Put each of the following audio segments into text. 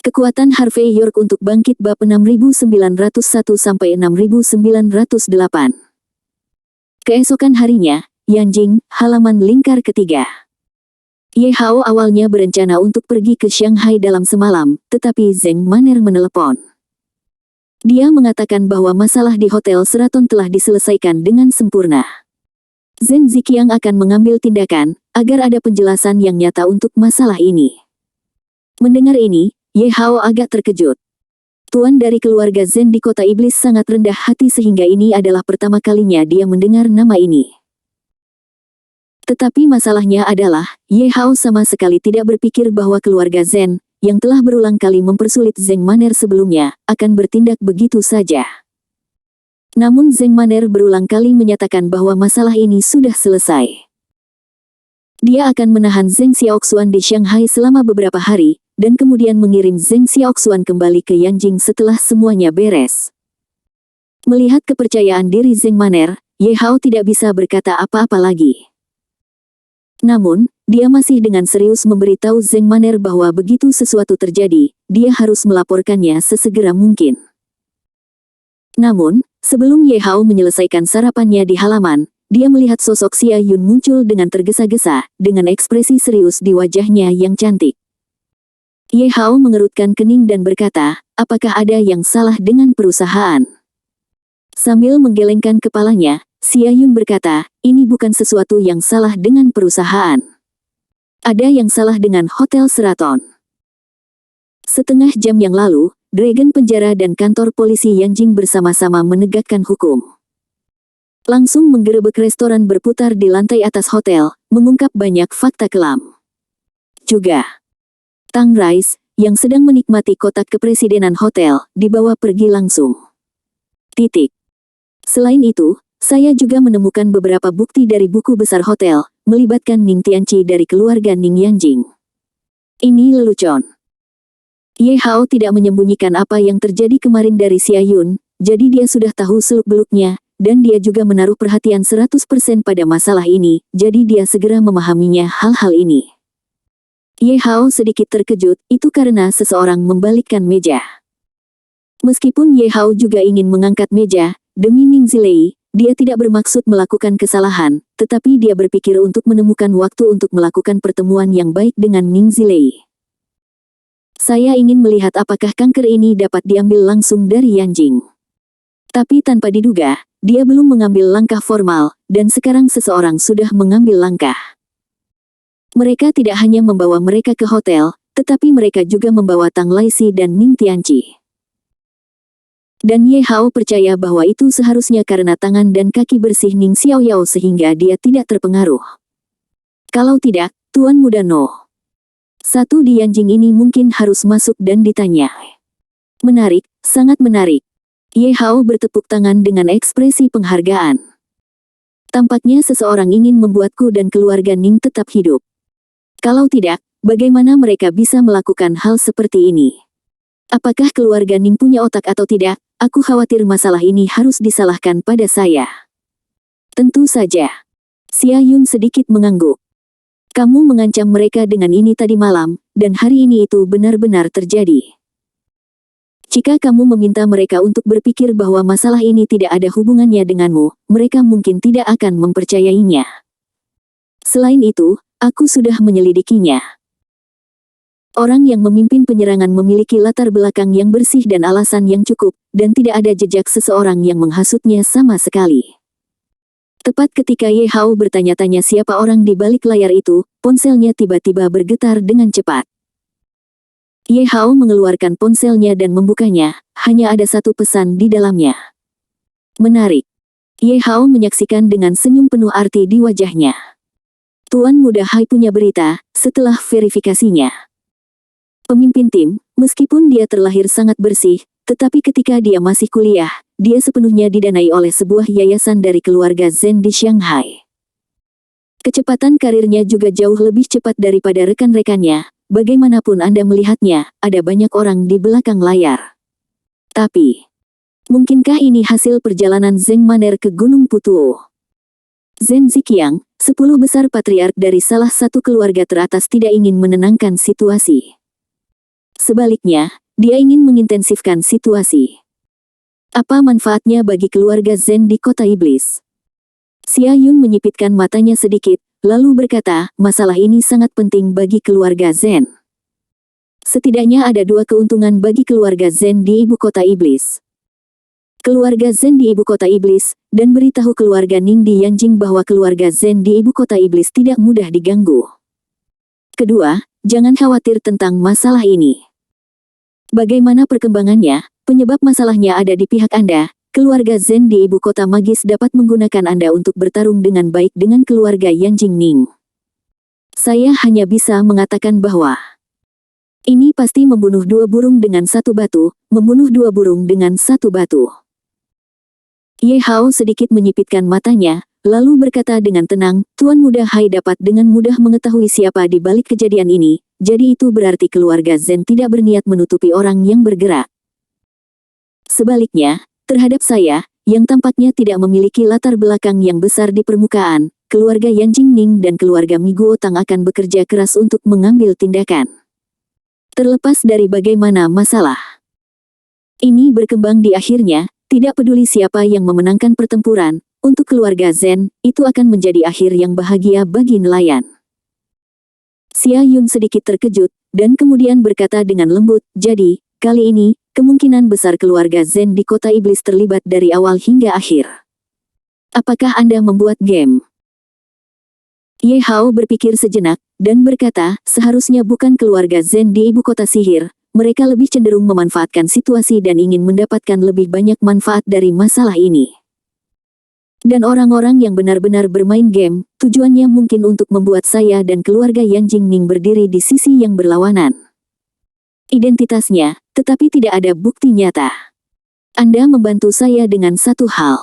Kekuatan Harvey York untuk bangkit bab 6901-6908. Keesokan harinya, Yanjing, halaman lingkar ketiga. Ye Hao awalnya berencana untuk pergi ke Shanghai dalam semalam, tetapi Zeng Maner menelepon. Dia mengatakan bahwa masalah di Hotel Sheraton telah diselesaikan dengan sempurna. Zeng Ziqiang akan mengambil tindakan, agar ada penjelasan yang nyata untuk masalah ini. Mendengar ini, Ye Hao agak terkejut. Tuan dari keluarga Zhen di kota iblis sangat rendah hati sehingga ini adalah pertama kalinya dia mendengar nama ini. Tetapi masalahnya adalah, Ye Hao sama sekali tidak berpikir bahwa keluarga Zhen, yang telah berulang kali mempersulit Zeng Maner sebelumnya, akan bertindak begitu saja. Namun Zeng Maner berulang kali menyatakan bahwa masalah ini sudah selesai. Dia akan menahan Zeng Xiaoxuan di Shanghai selama beberapa hari, dan kemudian mengirim Zeng Xiaoxuan kembali ke Yanjing setelah semuanya beres. Melihat kepercayaan diri Zeng Maner, Ye Hao tidak bisa berkata apa-apa lagi. Namun, dia masih dengan serius memberitahu Zeng Maner bahwa begitu sesuatu terjadi, dia harus melaporkannya sesegera mungkin. Namun, sebelum Ye Hao menyelesaikan sarapannya di halaman, dia melihat sosok Xia Yun muncul dengan tergesa-gesa, dengan ekspresi serius di wajahnya yang cantik. Ye Hao mengerutkan kening dan berkata, apakah ada yang salah dengan perusahaan? Sambil menggelengkan kepalanya, Xia Yun berkata, ini bukan sesuatu yang salah dengan perusahaan. Ada yang salah dengan Hotel Sheraton. Setengah jam yang lalu, Dragon Penjara dan kantor polisi Yanjing bersama-sama menegakkan hukum. Langsung menggerebek restoran berputar di lantai atas hotel, mengungkap banyak fakta kelam. Juga, Tang Rais, yang sedang menikmati kotak kepresidenan hotel, dibawa pergi langsung. Selain itu, saya juga menemukan beberapa bukti dari buku besar hotel, melibatkan Ning Tianqi dari keluarga Ning Yanjing. Ini lelucon. Ye Hao tidak menyembunyikan apa yang terjadi kemarin dari Xia Yun, jadi dia sudah tahu seluk-beluknya, dan dia juga menaruh perhatian 100% pada masalah ini, jadi dia segera memahaminya hal-hal ini. Ye Hao sedikit terkejut, itu karena seseorang membalikkan meja. Meskipun Ye Hao juga ingin mengangkat meja, demi Ning Zilei, dia tidak bermaksud melakukan kesalahan, tetapi dia berpikir untuk menemukan waktu untuk melakukan pertemuan yang baik dengan Ning Zilei. Saya ingin melihat apakah kanker ini dapat diambil langsung dari Yanjing. Tapi tanpa diduga, dia belum mengambil langkah formal, dan sekarang seseorang sudah mengambil langkah. Mereka tidak hanya membawa mereka ke hotel, tetapi mereka juga membawa Tang Laixi dan Ning Tianqi. Dan Ye Hao percaya bahwa itu seharusnya karena tangan dan kaki bersih Ning Xiaoyao sehingga dia tidak terpengaruh. Kalau tidak, Tuan Muda No. 1 di Yanjing ini mungkin harus masuk dan ditanya. Menarik, sangat menarik. Ye Hao bertepuk tangan dengan ekspresi penghargaan. Tampaknya seseorang ingin membuatku dan keluarga Ning tetap hidup. Kalau tidak, bagaimana mereka bisa melakukan hal seperti ini? Apakah keluarga Ning punya otak atau tidak? Aku khawatir masalah ini harus disalahkan pada saya. Tentu saja. Xia Yun sedikit mengangguk. Kamu mengancam mereka dengan ini tadi malam, dan hari ini itu benar-benar terjadi. Jika kamu meminta mereka untuk berpikir bahwa masalah ini tidak ada hubungannya denganmu, mereka mungkin tidak akan mempercayainya. Selain itu, aku sudah menyelidikinya. Orang yang memimpin penyerangan memiliki latar belakang yang bersih dan alasan yang cukup, dan tidak ada jejak seseorang yang menghasutnya sama sekali. Tepat ketika Ye Hao bertanya-tanya siapa orang di balik layar itu, ponselnya tiba-tiba bergetar dengan cepat. Ye Hao mengeluarkan ponselnya dan membukanya, hanya ada satu pesan di dalamnya. Menarik. Ye Hao menyaksikan dengan senyum penuh arti di wajahnya. Tuan Muda Hai punya berita, setelah verifikasinya. Pemimpin tim, meskipun dia terlahir sangat bersih, tetapi ketika dia masih kuliah, dia sepenuhnya didanai oleh sebuah yayasan dari keluarga Zhen di Shanghai. Kecepatan karirnya juga jauh lebih cepat daripada rekan-rekannya, bagaimanapun Anda melihatnya, ada banyak orang di belakang layar. Tapi, mungkinkah ini hasil perjalanan Zeng Maner ke Gunung Putuo? Zhen Ziqiang, 10 besar patriark dari salah satu keluarga teratas tidak ingin menenangkan situasi. Sebaliknya, dia ingin mengintensifkan situasi. Apa manfaatnya bagi keluarga Zen di kota iblis? Xia Yun menyipitkan matanya sedikit, lalu berkata, masalah ini sangat penting bagi keluarga Zen. Setidaknya ada dua keuntungan bagi keluarga Zen di ibu kota iblis. Keluarga Zen di ibu kota iblis, dan beritahu keluarga Ning di Yanjing bahwa keluarga Zen di ibu kota iblis tidak mudah diganggu. Kedua, jangan khawatir tentang masalah ini. Bagaimana perkembangannya, penyebab masalahnya ada di pihak Anda. Keluarga Zen di ibu kota magis dapat menggunakan Anda untuk bertarung dengan baik dengan keluarga Yanjing Ning. Saya hanya bisa mengatakan bahwa ini pasti membunuh dua burung dengan satu batu, membunuh dua burung dengan satu batu. Ye Hao sedikit menyipitkan matanya, lalu berkata dengan tenang, Tuan Muda Hai dapat dengan mudah mengetahui siapa di balik kejadian ini, jadi itu berarti keluarga Zen tidak berniat menutupi orang yang bergerak. Sebaliknya, terhadap saya, yang tampaknya tidak memiliki latar belakang yang besar di permukaan, keluarga Yanjing Ning dan keluarga Mi Guo Tang akan bekerja keras untuk mengambil tindakan. Terlepas dari bagaimana masalah ini berkembang di akhirnya, tidak peduli siapa yang memenangkan pertempuran, untuk keluarga Zen, itu akan menjadi akhir yang bahagia bagi nelayan. Xia Yun sedikit terkejut, dan kemudian berkata dengan lembut, jadi, kali ini, kemungkinan besar keluarga Zen di kota iblis terlibat dari awal hingga akhir. Apakah Anda membuat game? Ye Hao berpikir sejenak, dan berkata, seharusnya bukan keluarga Zen di ibu kota sihir, mereka lebih cenderung memanfaatkan situasi dan ingin mendapatkan lebih banyak manfaat dari masalah ini. Dan orang-orang yang benar-benar bermain game, tujuannya mungkin untuk membuat saya dan keluarga Yanjing Ning berdiri di sisi yang berlawanan. Identitasnya, tetapi tidak ada bukti nyata. Anda membantu saya dengan satu hal.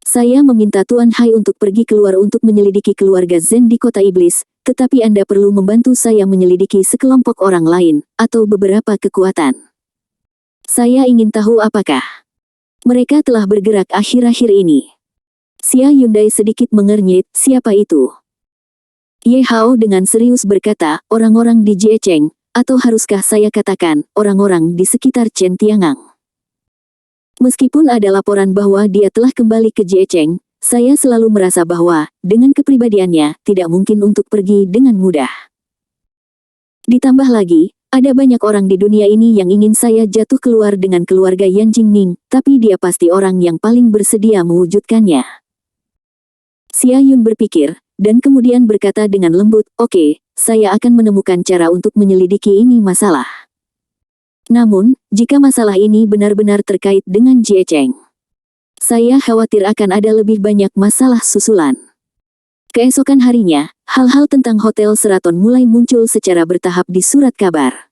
Saya meminta Tuan Hai untuk pergi keluar untuk menyelidiki keluarga Zen di kota iblis, tetapi Anda perlu membantu saya menyelidiki sekelompok orang lain, atau beberapa kekuatan. Saya ingin tahu apakah mereka telah bergerak akhir-akhir ini. Xia Yundai sedikit mengernyit, siapa itu? Ye Hao dengan serius berkata, orang-orang di Jiecheng, atau haruskah saya katakan, orang-orang di sekitar Chen Tiangang. Meskipun ada laporan bahwa dia telah kembali ke Jiecheng, saya selalu merasa bahwa, dengan kepribadiannya, tidak mungkin untuk pergi dengan mudah. Ditambah lagi, ada banyak orang di dunia ini yang ingin saya jatuh keluar dengan keluarga Yanjing Ning, tapi dia pasti orang yang paling bersedia mewujudkannya. Xia Yun berpikir, dan kemudian berkata dengan lembut, oke, saya akan menemukan cara untuk menyelidiki ini masalah. Namun, jika masalah ini benar-benar terkait dengan Jiecheng, saya khawatir akan ada lebih banyak masalah susulan. Keesokan harinya, hal-hal tentang Hotel Seraton mulai muncul secara bertahap di surat kabar.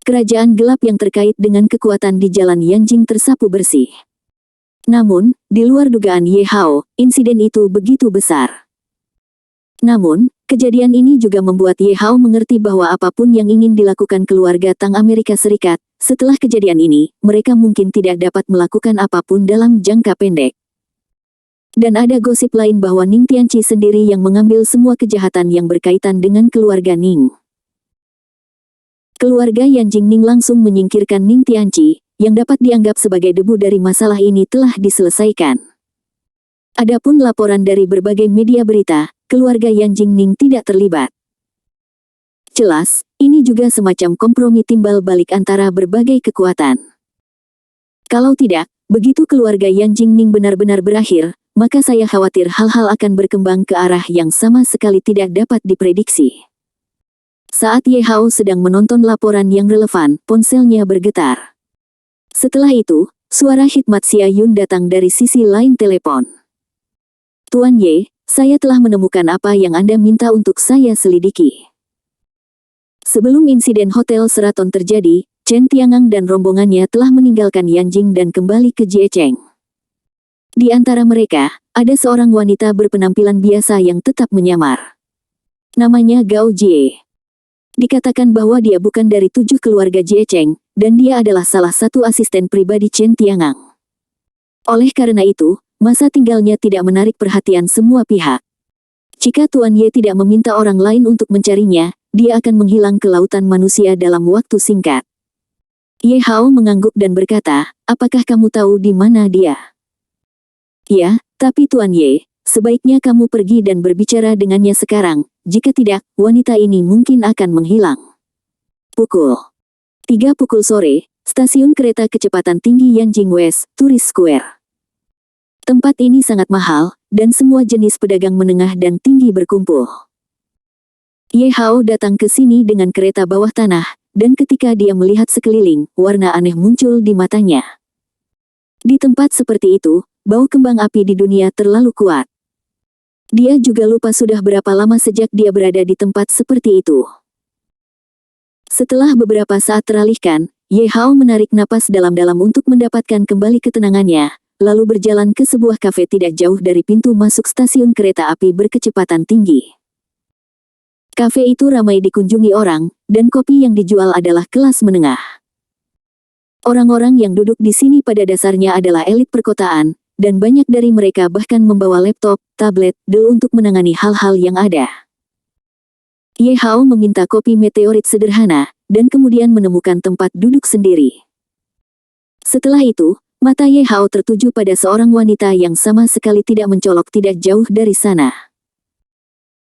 Kerajaan gelap yang terkait dengan kekuatan di Jalan Yanjing tersapu bersih. Namun, di luar dugaan Ye Hao, insiden itu begitu besar. Namun, kejadian ini juga membuat Ye Hao mengerti bahwa apapun yang ingin dilakukan keluarga Tang Amerika Serikat, setelah kejadian ini, mereka mungkin tidak dapat melakukan apapun dalam jangka pendek. Dan ada gosip lain bahwa Ning Tianqi sendiri yang mengambil semua kejahatan yang berkaitan dengan keluarga Ning. Keluarga Yanjing Ning langsung menyingkirkan Ning Tianqi, yang dapat dianggap sebagai debu dari masalah ini telah diselesaikan. Adapun laporan dari berbagai media berita, keluarga Yanjing Ning tidak terlibat. Jelas, ini juga semacam kompromi timbal balik antara berbagai kekuatan. Kalau tidak, begitu keluarga Yanjing Ning benar-benar berakhir, maka saya khawatir hal-hal akan berkembang ke arah yang sama sekali tidak dapat diprediksi. Saat Ye Hao sedang menonton laporan yang relevan, ponselnya bergetar. Setelah itu, suara khidmat Xia Yun datang dari sisi lain telepon. Tuan Ye, saya telah menemukan apa yang Anda minta untuk saya selidiki. Sebelum insiden Hotel Seraton terjadi, Chen Tiangang dan rombongannya telah meninggalkan Yanjing dan kembali ke Jiecheng. Di antara mereka, ada seorang wanita berpenampilan biasa yang tetap menyamar. Namanya Gao Jie. Dikatakan bahwa dia bukan dari 7 keluarga Jiecheng, dan dia adalah salah satu asisten pribadi Chen Tiangang. Oleh karena itu, masa tinggalnya tidak menarik perhatian semua pihak. Jika Tuan Ye tidak meminta orang lain untuk mencarinya, dia akan menghilang ke lautan manusia dalam waktu singkat. Ye Hao mengangguk dan berkata, apakah kamu tahu di mana dia? Ya, tapi Tuan Ye, sebaiknya kamu pergi dan berbicara dengannya sekarang, jika tidak, wanita ini mungkin akan menghilang. Pukul 3 sore, stasiun kereta kecepatan tinggi Yanjing West, Tourist Square. Tempat ini sangat mahal, dan semua jenis pedagang menengah dan tinggi berkumpul. Ye Hao datang ke sini dengan kereta bawah tanah, dan ketika dia melihat sekeliling, warna aneh muncul di matanya. Di tempat seperti itu, bau kembang api di dunia terlalu kuat. Dia juga lupa sudah berapa lama sejak dia berada di tempat seperti itu. Setelah beberapa saat teralihkan, Ye Hao menarik napas dalam-dalam untuk mendapatkan kembali ketenangannya, lalu berjalan ke sebuah kafe tidak jauh dari pintu masuk stasiun kereta api berkecepatan tinggi. Kafe itu ramai dikunjungi orang, dan kopi yang dijual adalah kelas menengah. Orang-orang yang duduk di sini pada dasarnya adalah elit perkotaan, dan banyak dari mereka bahkan membawa laptop, tablet, del untuk menangani hal-hal yang ada. Ye Hao meminta kopi meteorit sederhana, dan kemudian menemukan tempat duduk sendiri. Setelah itu, mata Ye Hao tertuju pada seorang wanita yang sama sekali tidak mencolok tidak jauh dari sana.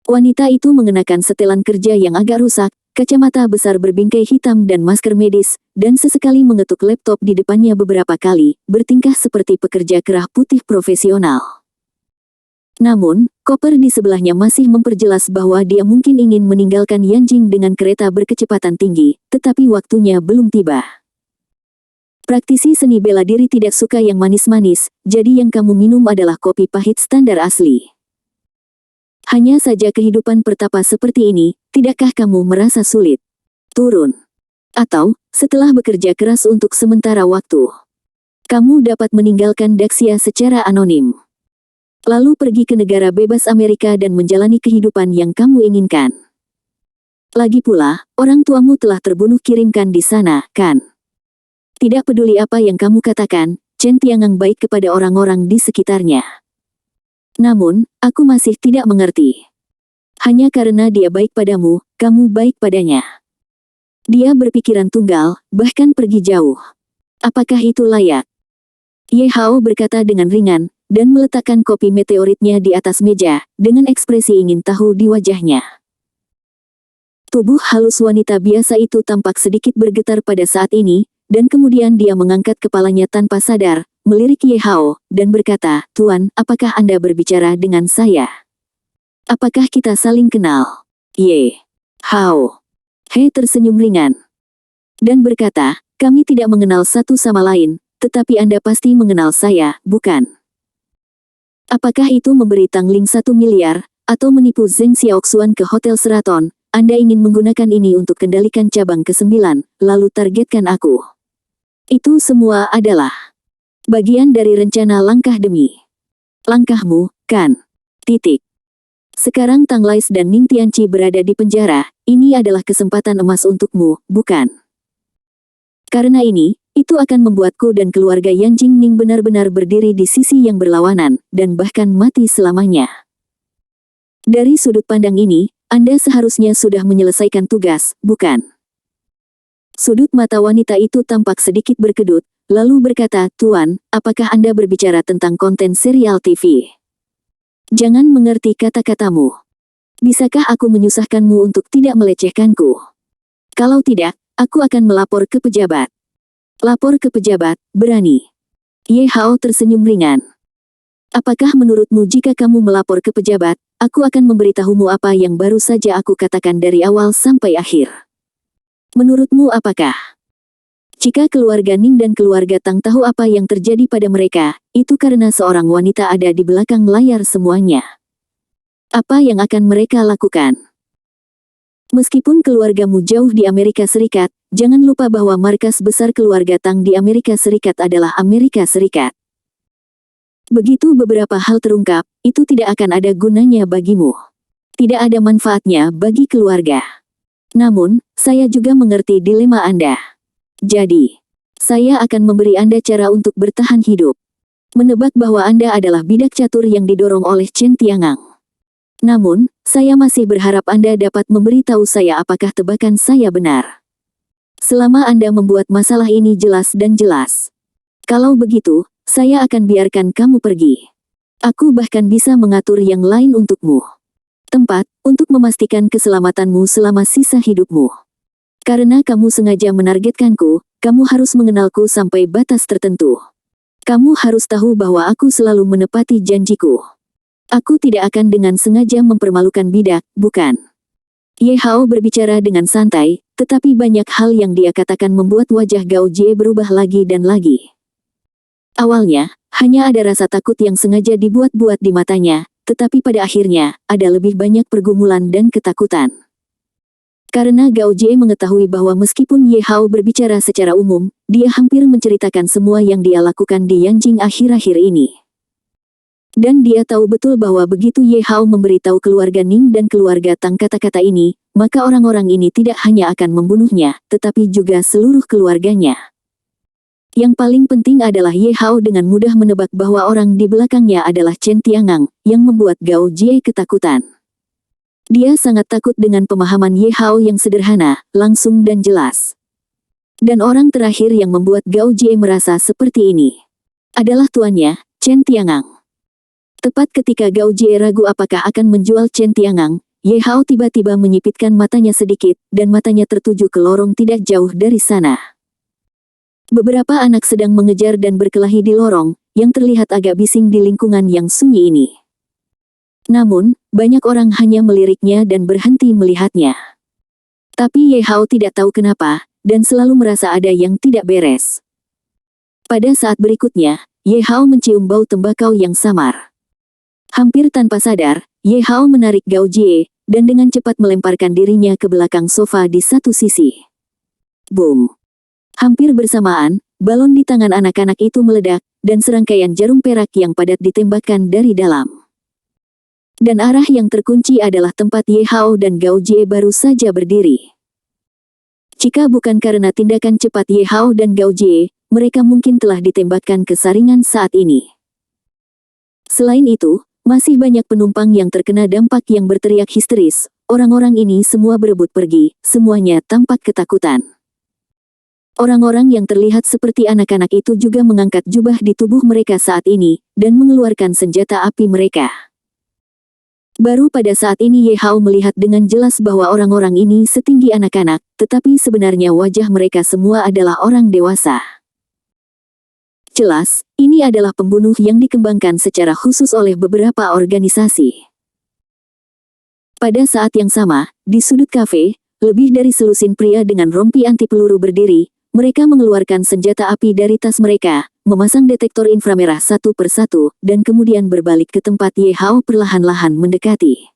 Wanita itu mengenakan setelan kerja yang agak rusak, kacamata besar berbingkai hitam dan masker medis, dan sesekali mengetuk laptop di depannya beberapa kali, bertingkah seperti pekerja kerah putih profesional. Namun, koper di sebelahnya masih memperjelas bahwa dia mungkin ingin meninggalkan Yanjing dengan kereta berkecepatan tinggi, tetapi waktunya belum tiba. Praktisi seni bela diri tidak suka yang manis-manis, jadi yang kamu minum adalah kopi pahit standar asli. Hanya saja kehidupan pertapa seperti ini, tidakkah kamu merasa sulit? Turun. Atau, setelah bekerja keras untuk sementara waktu, kamu dapat meninggalkan Daxia secara anonim. Lalu pergi ke negara bebas Amerika dan menjalani kehidupan yang kamu inginkan. Lagi pula, orang tuamu telah terbunuh kirimkan di sana, kan? Tidak peduli apa yang kamu katakan, Chen Tiangang baik kepada orang-orang di sekitarnya. Namun, aku masih tidak mengerti. Hanya karena dia baik padamu, kamu baik padanya. Dia berpikiran tunggal, bahkan pergi jauh. Apakah itu layak? Ye Hao berkata dengan ringan, dan meletakkan kopi meteoritnya di atas meja, dengan ekspresi ingin tahu di wajahnya. Tubuh halus wanita biasa itu tampak sedikit bergetar pada saat ini, dan kemudian dia mengangkat kepalanya tanpa sadar, melirik Ye Hao, dan berkata, Tuan, apakah Anda berbicara dengan saya? Apakah kita saling kenal? Ye Hao He tersenyum ringan, dan berkata, kami tidak mengenal satu sama lain, tetapi Anda pasti mengenal saya, bukan? Apakah itu memberi Tangling 1 miliar, atau menipu Zheng Xiaoxuan ke Hotel Sheraton? Anda ingin menggunakan ini untuk kendalikan cabang ke-9, lalu targetkan aku. Itu semua adalah bagian dari rencana langkah demi langkahmu, kan? Titik. Sekarang Tang Lais dan Ning Tianqi berada di penjara, ini adalah kesempatan emas untukmu, bukan? Karena ini, itu akan membuatku dan keluarga Yanjing Ning benar-benar berdiri di sisi yang berlawanan, dan bahkan mati selamanya. Dari sudut pandang ini, Anda seharusnya sudah menyelesaikan tugas, bukan? Sudut mata wanita itu tampak sedikit berkedut, lalu berkata, Tuan, apakah Anda berbicara tentang konten serial TV? Jangan mengerti kata-katamu. Bisakah aku menyusahkanmu untuk tidak melecehkanku? Kalau tidak, aku akan melapor ke pejabat. Lapor ke pejabat, berani? Ye Hao tersenyum ringan. Apakah menurutmu jika kamu melapor ke pejabat, aku akan memberitahumu apa yang baru saja aku katakan dari awal sampai akhir? Menurutmu apakah? Jika keluarga Ning dan keluarga Tang tahu apa yang terjadi pada mereka, itu karena seorang wanita ada di belakang layar semuanya. Apa yang akan mereka lakukan? Meskipun keluargamu jauh di Amerika Serikat, jangan lupa bahwa markas besar keluarga Tang di Amerika Serikat adalah Amerika Serikat. Begitu beberapa hal terungkap, itu tidak akan ada gunanya bagimu. Tidak ada manfaatnya bagi keluarga. Namun, saya juga mengerti dilema Anda. Jadi, saya akan memberi Anda cara untuk bertahan hidup. Menebak bahwa Anda adalah bidak catur yang didorong oleh Chen Tiangang. Namun, saya masih berharap Anda dapat memberitahu saya apakah tebakan saya benar. Selama Anda membuat masalah ini jelas dan jelas. Kalau begitu, saya akan biarkan kamu pergi. Aku bahkan bisa mengatur yang lain untukmu. Tempat, untuk memastikan keselamatanmu selama sisa hidupmu. Karena kamu sengaja menargetkanku, kamu harus mengenalku sampai batas tertentu. Kamu harus tahu bahwa aku selalu menepati janjiku. Aku tidak akan dengan sengaja mempermalukan bidak, bukan? Ye Hao berbicara dengan santai, tetapi banyak hal yang dia katakan membuat wajah Gao Jie berubah lagi dan lagi. Awalnya, hanya ada rasa takut yang sengaja dibuat-buat di matanya, tetapi pada akhirnya, ada lebih banyak pergumulan dan ketakutan. Karena Gao Jie mengetahui bahwa meskipun Ye Hao berbicara secara umum, dia hampir menceritakan semua yang dia lakukan di Yanjing akhir-akhir ini. Dan dia tahu betul bahwa begitu Ye Hao memberitahu keluarga Ning dan keluarga Tang kata-kata ini, maka orang-orang ini tidak hanya akan membunuhnya, tetapi juga seluruh keluarganya. Yang paling penting adalah Ye Hao dengan mudah menebak bahwa orang di belakangnya adalah Chen Tiangang, yang membuat Gao Jie ketakutan. Dia sangat takut dengan pemahaman Ye Hao yang sederhana, langsung dan jelas. Dan orang terakhir yang membuat Gao Jie merasa seperti ini adalah tuannya, Chen Tiangang. Tepat ketika Gao Jie ragu apakah akan menjual Chen Tiangang, Ye Hao tiba-tiba menyipitkan matanya sedikit, dan matanya tertuju ke lorong tidak jauh dari sana. Beberapa anak sedang mengejar dan berkelahi di lorong, yang terlihat agak bising di lingkungan yang sunyi ini. Namun, banyak orang hanya meliriknya dan berhenti melihatnya. Tapi Ye Hao tidak tahu kenapa, dan selalu merasa ada yang tidak beres. Pada saat berikutnya, Ye Hao mencium bau tembakau yang samar. Hampir tanpa sadar, Ye Hao menarik Gao Jie, dan dengan cepat melemparkan dirinya ke belakang sofa di satu sisi. Boom! Hampir bersamaan, balon di tangan anak-anak itu meledak, dan serangkaian jarum perak yang padat ditembakkan dari dalam. Dan arah yang terkunci adalah tempat Ye Hao dan Gao Jie baru saja berdiri. Jika bukan karena tindakan cepat Ye Hao dan Gao Jie, mereka mungkin telah ditembakkan ke saringan saat ini. Selain itu, masih banyak penumpang yang terkena dampak yang berteriak histeris. Orang-orang ini semua berebut pergi, semuanya tampak ketakutan. Orang-orang yang terlihat seperti anak-anak itu juga mengangkat jubah di tubuh mereka saat ini, dan mengeluarkan senjata api mereka. Baru pada saat ini Ye Hao melihat dengan jelas bahwa orang-orang ini setinggi anak-anak, tetapi sebenarnya wajah mereka semua adalah orang dewasa. Jelas, ini adalah pembunuh yang dikembangkan secara khusus oleh beberapa organisasi. Pada saat yang sama, di sudut kafe, lebih dari selusin pria dengan rompi anti peluru berdiri. Mereka mengeluarkan senjata api dari tas mereka, memasang detektor inframerah satu persatu, dan kemudian berbalik ke tempat Ye Hao perlahan-lahan mendekati.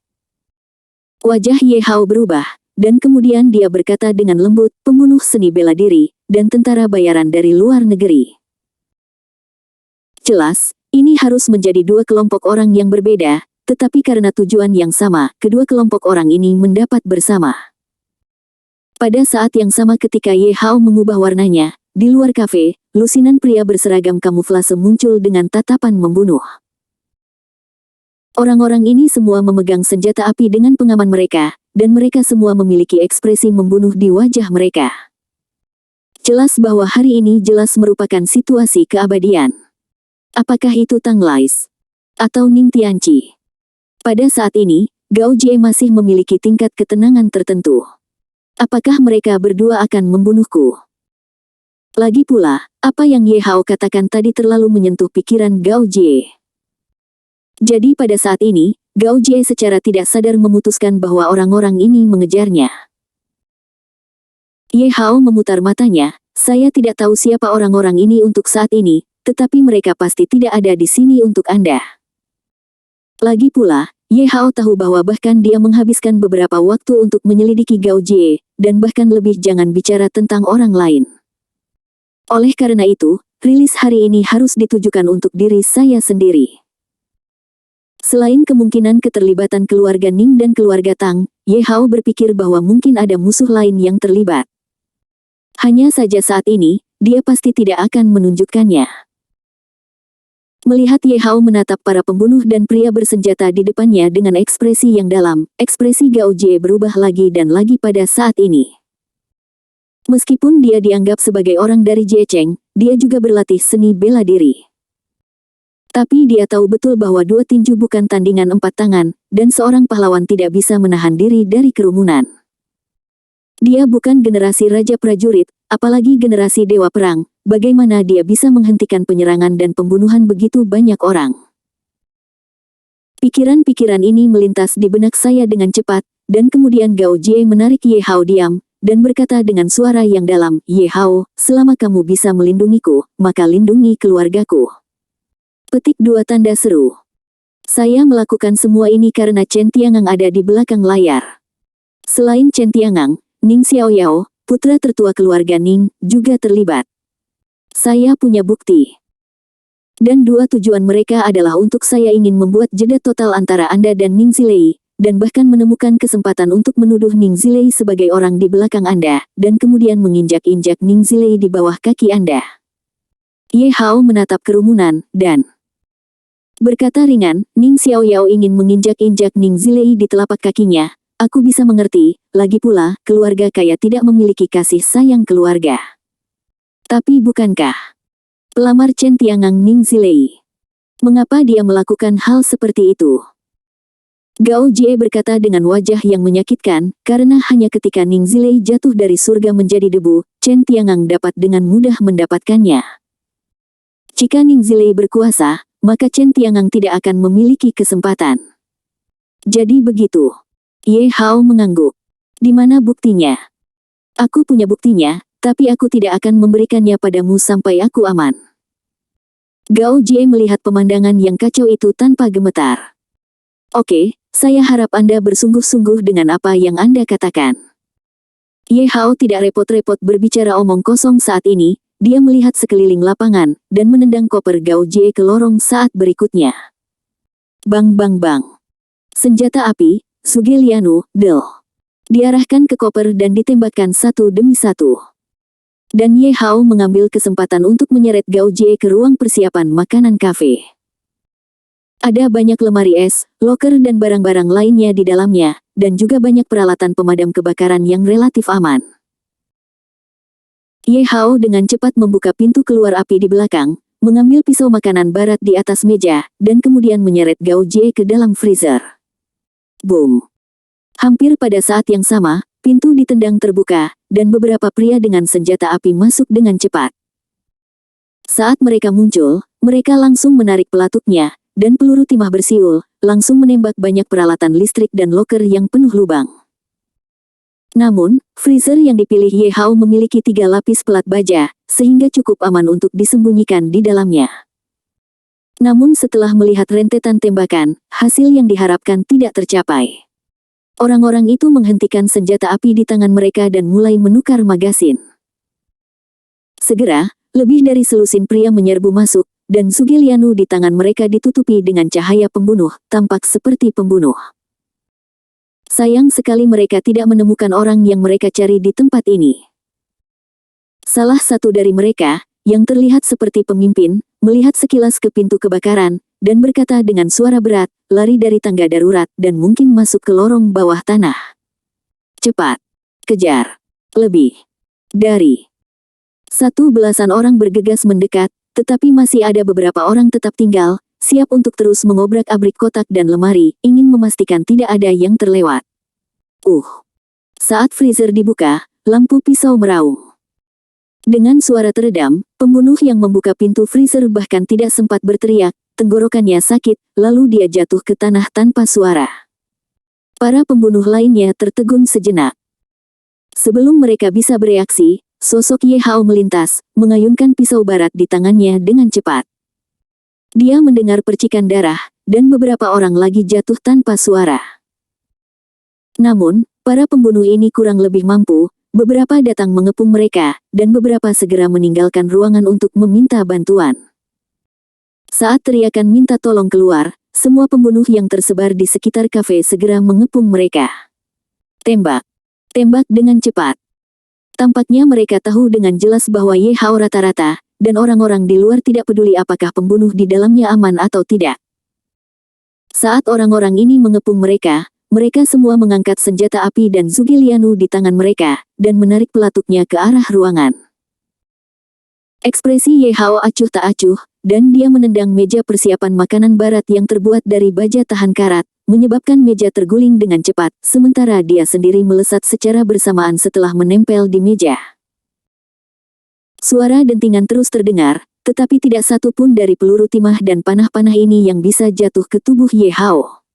Wajah Ye Hao berubah, dan kemudian dia berkata dengan lembut, pembunuh seni bela diri, dan tentara bayaran dari luar negeri. Jelas, ini harus menjadi dua kelompok orang yang berbeda, tetapi karena tujuan yang sama, kedua kelompok orang ini mendapat bersama. Pada saat yang sama ketika Ye Hao mengubah warnanya, di luar kafe, lusinan pria berseragam kamuflase muncul dengan tatapan membunuh. Orang-orang ini semua memegang senjata api dengan pengaman mereka, dan mereka semua memiliki ekspresi membunuh di wajah mereka. Jelas bahwa hari ini jelas merupakan situasi keabadian. Apakah itu Tang Lais? Atau Ning Tianqi? Pada saat ini, Gao Jie masih memiliki tingkat ketenangan tertentu. Apakah mereka berdua akan membunuhku? Lagi pula, apa yang Ye Hao katakan tadi terlalu menyentuh pikiran Gao Jie. Jadi pada saat ini, Gao Jie secara tidak sadar memutuskan bahwa orang-orang ini mengejarnya. Ye Hao memutar matanya, saya tidak tahu siapa orang-orang ini untuk saat ini, tetapi mereka pasti tidak ada di sini untuk Anda. Lagi pula, Ye Hao tahu bahwa bahkan dia menghabiskan beberapa waktu untuk menyelidiki Gao Jie, dan bahkan lebih jangan bicara tentang orang lain. Oleh karena itu, rilis hari ini harus ditujukan untuk diri saya sendiri. Selain kemungkinan keterlibatan keluarga Ning dan keluarga Tang, Ye Hao berpikir bahwa mungkin ada musuh lain yang terlibat. Hanya saja saat ini, dia pasti tidak akan menunjukkannya. Melihat Ye Hao menatap para pembunuh dan pria bersenjata di depannya dengan ekspresi yang dalam, ekspresi Gao Jie berubah lagi dan lagi pada saat ini. Meskipun dia dianggap sebagai orang dari Jie Cheng, dia juga berlatih seni bela diri. Tapi dia tahu betul bahwa dua tinju bukan tandingan 4 tangan, dan seorang pahlawan tidak bisa menahan diri dari kerumunan. Dia bukan generasi raja prajurit, apalagi generasi dewa perang. Bagaimana dia bisa menghentikan penyerangan dan pembunuhan begitu banyak orang? Pikiran-pikiran ini melintas di benak saya dengan cepat, dan kemudian Gao Jie menarik Ye Hao diam, dan berkata dengan suara yang dalam, "Ye Hao, selama kamu bisa melindungiku, maka lindungi keluargaku." Petik 2 tanda seru. Saya melakukan semua ini karena Chen Tiangang ada di belakang layar. Selain Chen Tiangang, Ning Xiaoyao, putra tertua keluarga Ning, juga terlibat. Saya punya bukti. Dan dua tujuan mereka adalah untuk saya ingin membuat jeda total antara Anda dan Ning Zilei, dan bahkan menemukan kesempatan untuk menuduh Ning Zilei sebagai orang di belakang Anda, dan kemudian menginjak-injak Ning Zilei di bawah kaki Anda. Ye Hao menatap kerumunan, dan berkata ringan, Ning Xiaoyao ingin menginjak-injak Ning Zilei di telapak kakinya. Aku bisa mengerti, lagi pula, keluarga kaya tidak memiliki kasih sayang keluarga. Tapi bukankah pelamar Chen Tiangang Ning Zilei? Mengapa dia melakukan hal seperti itu? Gao Jie berkata dengan wajah yang menyakitkan, karena hanya ketika Ning Zilei jatuh dari surga menjadi debu, Chen Tiangang dapat dengan mudah mendapatkannya. Jika Ning Zilei berkuasa, maka Chen Tiangang tidak akan memiliki kesempatan. Jadi begitu. Ye Hao mengangguk. Di mana buktinya? Aku punya buktinya, tapi aku tidak akan memberikannya padamu sampai aku aman. Gao Jie melihat pemandangan yang kacau itu tanpa gemetar. Oke, saya harap Anda bersungguh-sungguh dengan apa yang Anda katakan. Ye Hao tidak repot-repot berbicara omong kosong saat ini, dia melihat sekeliling lapangan, dan menendang koper Gao Jie ke lorong saat berikutnya. Bang bang bang. Senjata api, Suge Lianu, Del. Diarahkan ke koper dan ditembakkan satu demi satu. Dan Ye Hao mengambil kesempatan untuk menyeret Gao Jie ke ruang persiapan makanan kafe. Ada banyak lemari es, loker dan barang-barang lainnya di dalamnya, dan juga banyak peralatan pemadam kebakaran yang relatif aman. Ye Hao dengan cepat membuka pintu keluar api di belakang, mengambil pisau makanan barat di atas meja, dan kemudian menyeret Gao Jie ke dalam freezer. Boom! Hampir pada saat yang sama, pintu ditendang terbuka, dan beberapa pria dengan senjata api masuk dengan cepat. Saat mereka muncul, mereka langsung menarik pelatuknya, dan peluru timah bersiul, langsung menembak banyak peralatan listrik dan loker yang penuh lubang. Namun, freezer yang dipilih Ye Hao memiliki 3 lapis pelat baja, sehingga cukup aman untuk disembunyikan di dalamnya. Namun setelah melihat rentetan tembakan, hasil yang diharapkan tidak tercapai. Orang-orang itu menghentikan senjata api di tangan mereka dan mulai menukar magasin. Segera, lebih dari selusin pria menyerbu masuk, dan Suge Lianu di tangan mereka ditutupi dengan cahaya pembunuh, tampak seperti pembunuh. Sayang sekali mereka tidak menemukan orang yang mereka cari di tempat ini. Salah satu dari mereka, yang terlihat seperti pemimpin, melihat sekilas ke pintu kebakaran, dan berkata dengan suara berat, lari dari tangga darurat dan mungkin masuk ke lorong bawah tanah. Cepat. Kejar. Lebih dari 100 orang bergegas mendekat, tetapi masih ada beberapa orang tetap tinggal, siap untuk terus mengobrak-abrik kotak dan lemari, ingin memastikan tidak ada yang terlewat. Saat freezer dibuka, lampu pisau meraung. Dengan suara teredam, pembunuh yang membuka pintu freezer bahkan tidak sempat berteriak, tenggorokannya sakit, lalu dia jatuh ke tanah tanpa suara. Para pembunuh lainnya tertegun sejenak. Sebelum mereka bisa bereaksi, sosok Ye Hao melintas, mengayunkan pisau barat di tangannya dengan cepat. Dia mendengar percikan darah, dan beberapa orang lagi jatuh tanpa suara. Namun, para pembunuh ini kurang lebih mampu, beberapa datang mengepung mereka, dan beberapa segera meninggalkan ruangan untuk meminta bantuan. Saat teriakan minta tolong keluar, semua pembunuh yang tersebar di sekitar kafe segera mengepung mereka. Tembak. Tembak dengan cepat. Tampaknya mereka tahu dengan jelas bahwa Ye Hao rata-rata, dan orang-orang di luar tidak peduli apakah pembunuh di dalamnya aman atau tidak. Saat orang-orang ini mengepung mereka semua mengangkat senjata api dan Zhuge Liang di tangan mereka, dan menarik pelatuknya ke arah ruangan. Ekspresi Ye Hao acuh tak acuh, dan dia menendang meja persiapan makanan barat yang terbuat dari baja tahan karat, menyebabkan meja terguling dengan cepat, sementara dia sendiri melesat secara bersamaan setelah menempel di meja. Suara dentingan terus terdengar, tetapi tidak satu pun dari peluru timah dan panah-panah ini yang bisa jatuh ke tubuh Ye Hao.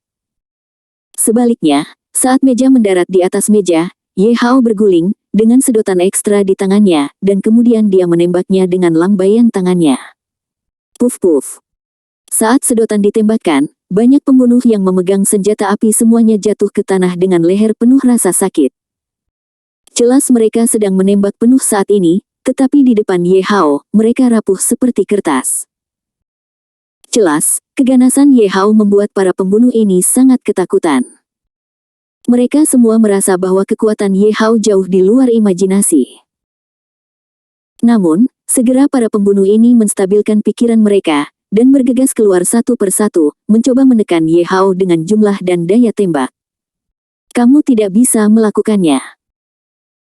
Sebaliknya, saat meja mendarat di atas meja, Ye Hao berguling, dengan sedotan ekstra di tangannya, dan kemudian dia menembaknya dengan lambaian tangannya. Puf-puf. Saat sedotan ditembakkan, banyak pembunuh yang memegang senjata api semuanya jatuh ke tanah dengan leher penuh rasa sakit. Jelas mereka sedang menembak penuh saat ini, tetapi di depan Ye Hao, mereka rapuh seperti kertas. Jelas, keganasan Ye Hao membuat para pembunuh ini sangat ketakutan. Mereka semua merasa bahwa kekuatan Ye Hao jauh di luar imajinasi. Namun, segera para pembunuh ini menstabilkan pikiran mereka, dan bergegas keluar satu persatu, mencoba menekan Ye Hao dengan jumlah dan daya tembak. Kamu tidak bisa melakukannya.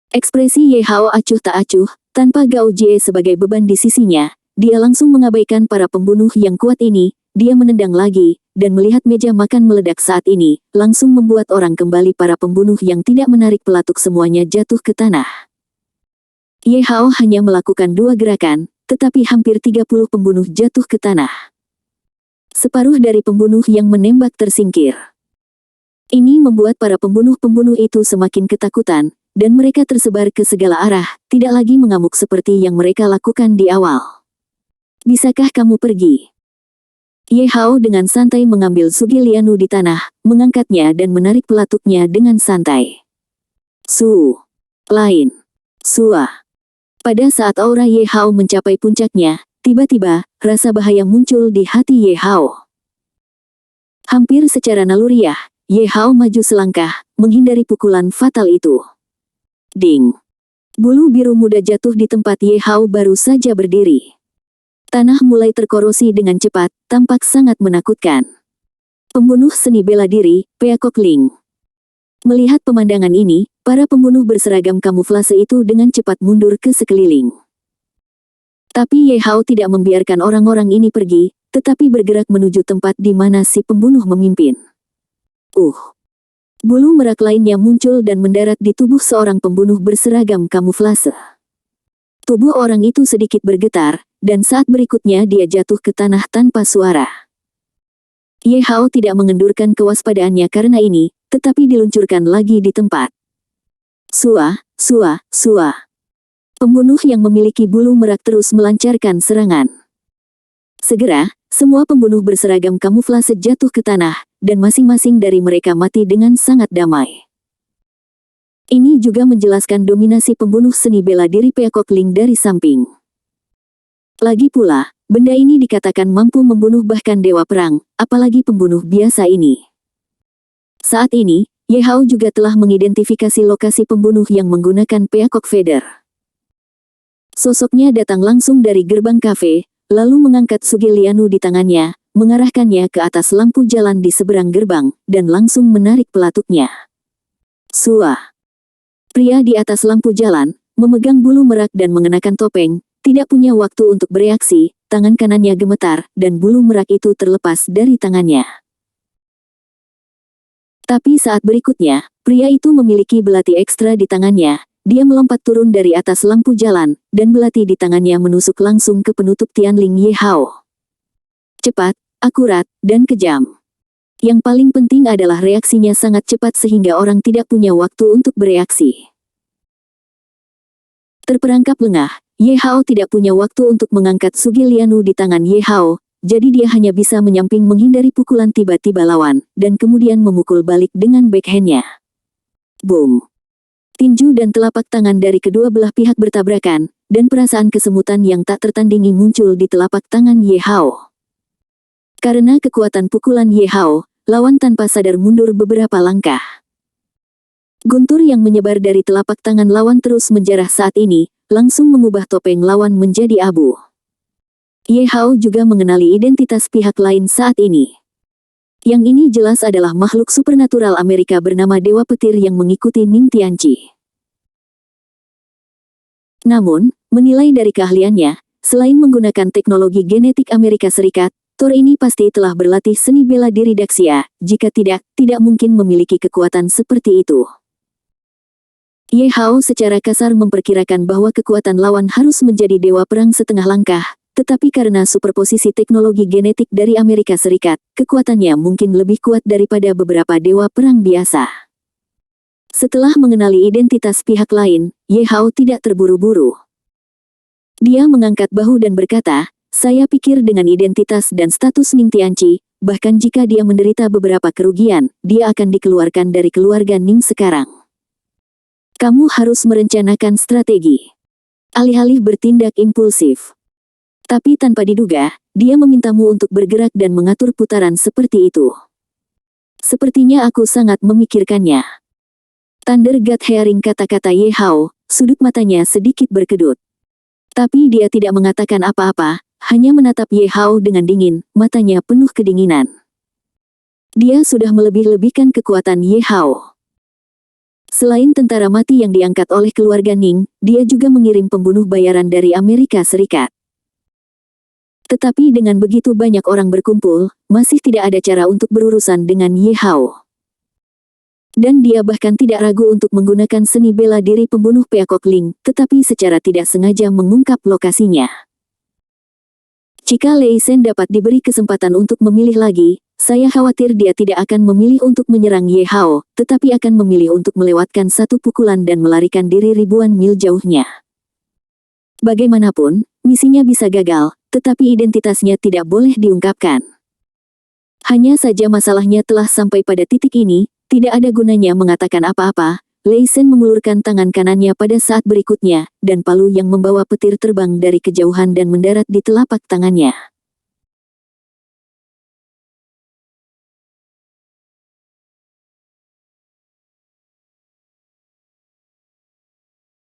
Ekspresi Ye Hao acuh tak acuh, tanpa Gao Jie sebagai beban di sisinya, dia langsung mengabaikan para pembunuh yang kuat ini, dia menendang lagi, dan melihat meja makan meledak saat ini, langsung membuat orang kembali para pembunuh yang tidak menarik pelatuk semuanya jatuh ke tanah. Ye Hao hanya melakukan 2 gerakan, tetapi hampir 30 pembunuh jatuh ke tanah. Separuh dari pembunuh yang menembak tersingkir. Ini membuat para pembunuh-pembunuh itu semakin ketakutan, dan mereka tersebar ke segala arah, tidak lagi mengamuk seperti yang mereka lakukan di awal. Bisakah kamu pergi? Ye Hao dengan santai mengambil Zhuge Liang di tanah, mengangkatnya dan menarik pelatuknya dengan santai. Lain. Sua. Pada saat aura Ye Hao mencapai puncaknya, tiba-tiba, rasa bahaya muncul di hati Ye Hao. Hampir secara naluriah, Ye Hao maju selangkah, menghindari pukulan fatal itu. Ding. Bulu biru muda jatuh di tempat Ye Hao baru saja berdiri. Tanah mulai terkorosi dengan cepat, tampak sangat menakutkan. Pembunuh seni bela diri, Peacock Ling. Melihat pemandangan ini, para pembunuh berseragam kamuflase itu dengan cepat mundur ke sekeliling. Tapi Ye Hao tidak membiarkan orang-orang ini pergi, tetapi bergerak menuju tempat di mana si pembunuh memimpin. Bulu merak lainnya muncul dan mendarat di tubuh seorang pembunuh berseragam kamuflase. Tubuh orang itu sedikit bergetar, dan saat berikutnya dia jatuh ke tanah tanpa suara. Ye Hao tidak mengendurkan kewaspadaannya karena ini, tetapi diluncurkan lagi di tempat. Sua. Pembunuh yang memiliki bulu merak terus melancarkan serangan. Segera, semua pembunuh berseragam kamuflase jatuh ke tanah, dan masing-masing dari mereka mati dengan sangat damai. Ini juga menjelaskan dominasi pembunuh seni bela diri Peacock Ling dari samping. Lagi pula, benda ini dikatakan mampu membunuh bahkan dewa perang, apalagi pembunuh biasa ini. Saat ini, Ye Hao juga telah mengidentifikasi lokasi pembunuh yang menggunakan Peacock Feather. Sosoknya datang langsung dari gerbang kafe, lalu mengangkat Zhuge Liang di tangannya, mengarahkannya ke atas lampu jalan di seberang gerbang, dan langsung menarik pelatuknya. Pria di atas lampu jalan, memegang bulu merak dan mengenakan topeng, tidak punya waktu untuk bereaksi, tangan kanannya gemetar, dan bulu merak itu terlepas dari tangannya. Tapi saat berikutnya, pria itu memiliki belati ekstra di tangannya, dia melompat turun dari atas lampu jalan, dan belati di tangannya menusuk langsung ke penutup Tianling Ye Hao. Cepat, akurat, dan kejam. Yang paling penting adalah reaksinya sangat cepat sehingga orang tidak punya waktu untuk bereaksi. Terperangkap lengah, Ye Hao tidak punya waktu untuk mengangkat Zhuge Liang di tangan Ye Hao, jadi dia hanya bisa menyamping menghindari pukulan tiba-tiba lawan, dan kemudian memukul balik dengan backhandnya. Boom! Tinju dan telapak tangan dari kedua belah pihak bertabrakan, dan perasaan kesemutan yang tak tertandingi muncul di telapak tangan Ye Hao. Karena kekuatan pukulan Ye Hao, lawan tanpa sadar mundur beberapa langkah. Guntur yang menyebar dari telapak tangan lawan terus menjarah saat ini, langsung mengubah topeng lawan menjadi abu. Ye Hao juga mengenali identitas pihak lain saat ini. Yang ini jelas adalah makhluk supernatural Amerika bernama Dewa Petir yang mengikuti Ning Tianqi. Namun, menilai dari keahliannya, selain menggunakan teknologi genetik Amerika Serikat, Thor ini pasti telah berlatih seni bela diri Daxia, jika tidak mungkin memiliki kekuatan seperti itu. Ye Hao secara kasar memperkirakan bahwa kekuatan lawan harus menjadi dewa perang setengah langkah, tetapi karena superposisi teknologi genetik dari Amerika Serikat, kekuatannya mungkin lebih kuat daripada beberapa dewa perang biasa. Setelah mengenali identitas pihak lain, Ye Hao tidak terburu-buru. Dia mengangkat bahu dan berkata, "Saya pikir dengan identitas dan status Ning Tianqi, bahkan jika dia menderita beberapa kerugian, dia akan dikeluarkan dari keluarga Ning sekarang. Kamu harus merencanakan strategi." Alih-alih bertindak impulsif. Tapi tanpa diduga, dia memintamu untuk bergerak dan mengatur putaran seperti itu. Sepertinya aku sangat memikirkannya. Thunder God Hearing kata-kata Ye Hao, sudut matanya sedikit berkedut. Tapi dia tidak mengatakan apa-apa, hanya menatap Ye Hao dengan dingin, matanya penuh kedinginan. Dia sudah melebih-lebihkan kekuatan Ye Hao. Selain tentara mati yang diangkat oleh keluarga Ning, dia juga mengirim pembunuh bayaran dari Amerika Serikat. Tetapi dengan begitu banyak orang berkumpul, masih tidak ada cara untuk berurusan dengan Ye Hao. Dan dia bahkan tidak ragu untuk menggunakan seni bela diri pembunuh Peacock Ling, tetapi secara tidak sengaja mengungkap lokasinya. Jika Lei Shen dapat diberi kesempatan untuk memilih lagi, saya khawatir dia tidak akan memilih untuk menyerang Ye Hao, tetapi akan memilih untuk melewatkan satu pukulan dan melarikan diri ribuan mil jauhnya. Bagaimanapun, misinya bisa gagal, tetapi identitasnya tidak boleh diungkapkan. Hanya saja masalahnya telah sampai pada titik ini, tidak ada gunanya mengatakan apa-apa. Lei Shen mengulurkan tangan kanannya pada saat berikutnya, dan palu yang membawa petir terbang dari kejauhan dan mendarat di telapak tangannya.